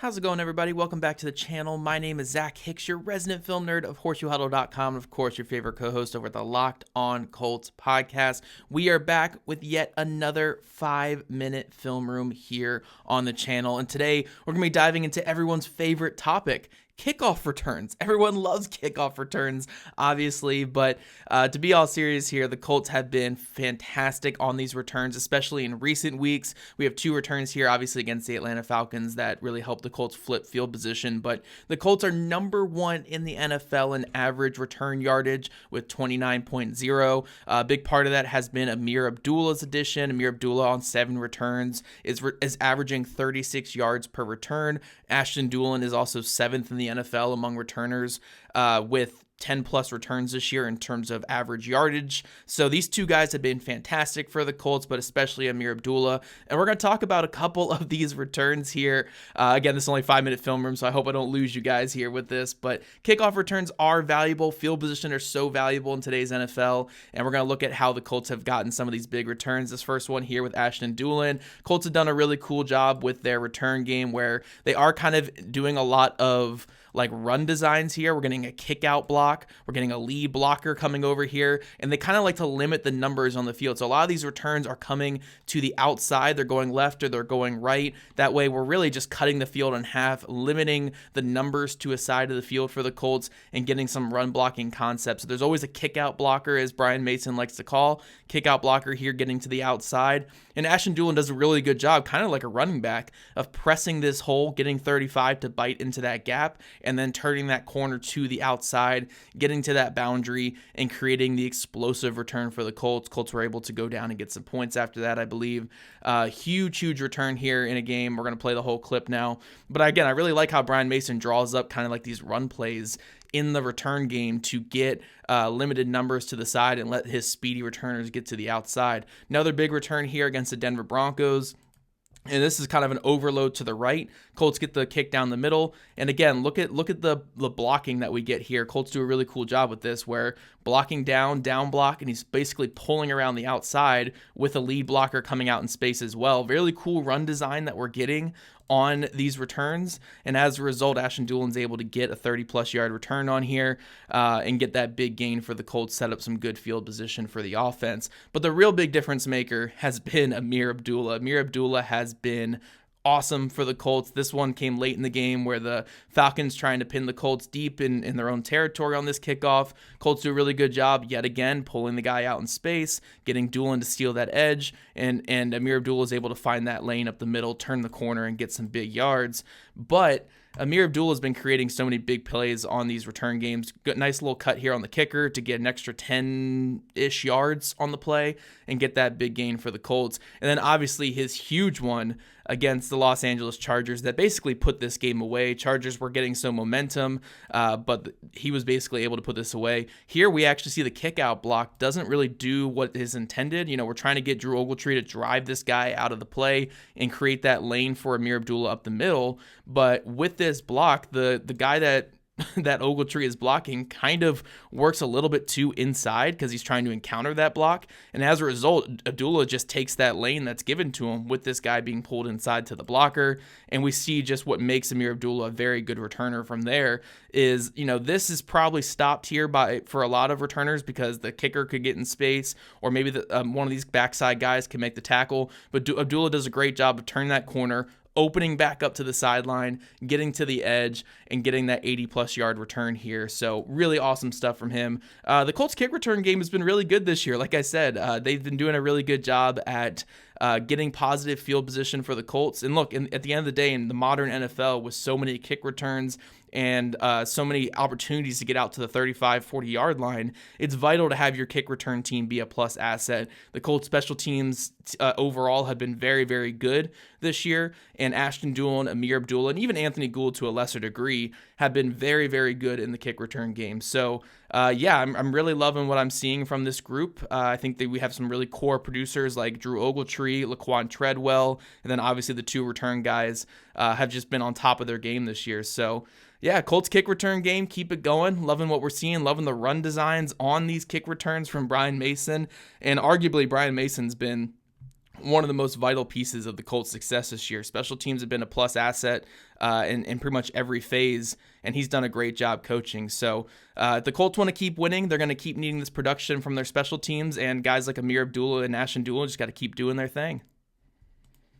How's it going, everybody? Welcome back to the channel. My name is Zach Hicks, your resident film nerd of HorseshoeHuddle.com, and of course, your favorite co-host over at the Locked On Colts podcast. We are back with yet another 5-minute film room here on the channel, and today we're going to be diving into everyone's favorite topic, kickoff returns. Everyone loves kickoff returns, obviously, but to be all serious here, the Colts have been fantastic on these returns, especially in recent weeks. We have 2 returns here, obviously against the Atlanta Falcons, that really helped the Colts flip field position, but the Colts are number 1 in the NFL in average return yardage with 29.0. A big part of that has been Ameer Abdullah's addition. Ameer Abdullah on 7 returns is averaging 36 yards per return. ASHTON Dulin is also 7th in the NFL among returners with 10 plus returns this year in terms of average yardage. So these 2 guys have been fantastic for the Colts, but especially Ameer Abdullah. And we're going to talk about a couple of these returns here. Again, this is only 5-minute film room, so I hope I don't lose you guys here with this. But kickoff returns are valuable. Field position are so valuable in today's NFL. And we're going to look at how the Colts have gotten some of these big returns. This first one here with ASHTON Dulin. Colts have done a really cool job with their return game where they are kind of doing a lot of like run designs here. We're getting a kick out block. We're getting a lead blocker coming over here, and they kind of like to limit the numbers on the field. So a lot of these returns are coming to the outside. They're going left or they're going right. That way we're really just cutting the field in half, limiting the numbers to a side of the field for the Colts and getting some run blocking concepts. So there's always a kick out blocker, as Brian Mason likes to call. Kick out blocker here getting to the outside. And ASHTON Dulin does a really good job, kind of like a running back, of pressing this hole, getting 35 to bite into that gap, and then turning that corner to the outside, getting to that boundary, and creating the explosive return for the Colts. Colts were able to go down and get some points after that, I believe. Huge return here in a game. We're going to play the whole clip now. But again, I really like how Brian Mason draws up kind of like these run plays in the return game to get limited numbers to the side and let his speedy returners get to the outside. Another big return here against the Denver Broncos. And this is kind of an overload to the right. Colts get the kick down the middle. And again, look at the blocking that we get here. Colts do a really cool job with this, where blocking down block, and he's basically pulling around the outside with a lead blocker coming out in space as well. Really cool run design that we're getting on these returns, and as a result, ASHTON Dulin's able to get a 30-plus yard return on here and get that big gain for the Colts, set up some good field position for the offense. But the real big difference maker has been Ameer Abdullah. Ameer Abdullah has been awesome for the Colts. This one came late in the game where the Falcons trying to pin the Colts deep in their own territory on this kickoff. Colts do a really good job yet again pulling the guy out in space, getting Dulin to steal that edge, and Ameer Abdullah is able to find that lane up the middle, turn the corner, and get some big yards. But Ameer Abdullah has been creating so many big plays on these return games. Good, nice little cut here on the kicker to get an extra 10-ish yards on the play and get that big gain for the Colts. And then obviously his huge one against the Los Angeles Chargers that basically put this game away. Chargers were getting some momentum, but he was basically able to put this away. Here we actually see the kick out block doesn't really do what is intended. You know, we're trying to get Drew Ogletree to drive this guy out of the play and create that lane for Ameer Abdullah up the middle. But with this block, the guy that Ogletree is blocking kind of works a little bit too inside because he's trying to encounter that block. And as a result, Abdullah just takes that lane that's given to him with this guy being pulled inside to the blocker. And we see just what makes Ameer Abdullah a very good returner from there is, you know, this is probably stopped here for a lot of returners because the kicker could get in space, or maybe one of these backside guys can make the tackle. But Abdullah does a great job of turning that corner, opening back up to the sideline, getting to the edge, and getting that 80-plus yard return here. So really awesome stuff from him. The Colts kick return game has been really good this year. Like I said, they've been doing a really good job at getting positive field position for the Colts. And look, at the end of the day, in the modern NFL, with so many kick returns and so many opportunities to get out to the 35, 40-yard line, it's vital to have your kick return team be a plus asset. The Colts special teams overall have been very, very good this year, and ASHTON Dulin, Ameer Abdullah, and even Anthony Gould to a lesser degree have been very, very good in the kick return game. So, yeah, I'm really loving what I'm seeing from this group. I think that we have some really core producers like Drew Ogletree, Laquan Treadwell, and then obviously the 2 return guys have just been on top of their game this year. So, yeah, Colts kick return game, keep it going. Loving what we're seeing, loving the run designs on these kick returns from Brian Mason. And arguably, Brian Mason's been one of the most vital pieces of the Colts' success this year. Special teams have been a plus asset in pretty much every phase, and he's done a great job coaching. So if the Colts want to keep winning, they're going to keep needing this production from their special teams, and guys like Ameer Abdullah and ASHTON Dulin just got to keep doing their thing.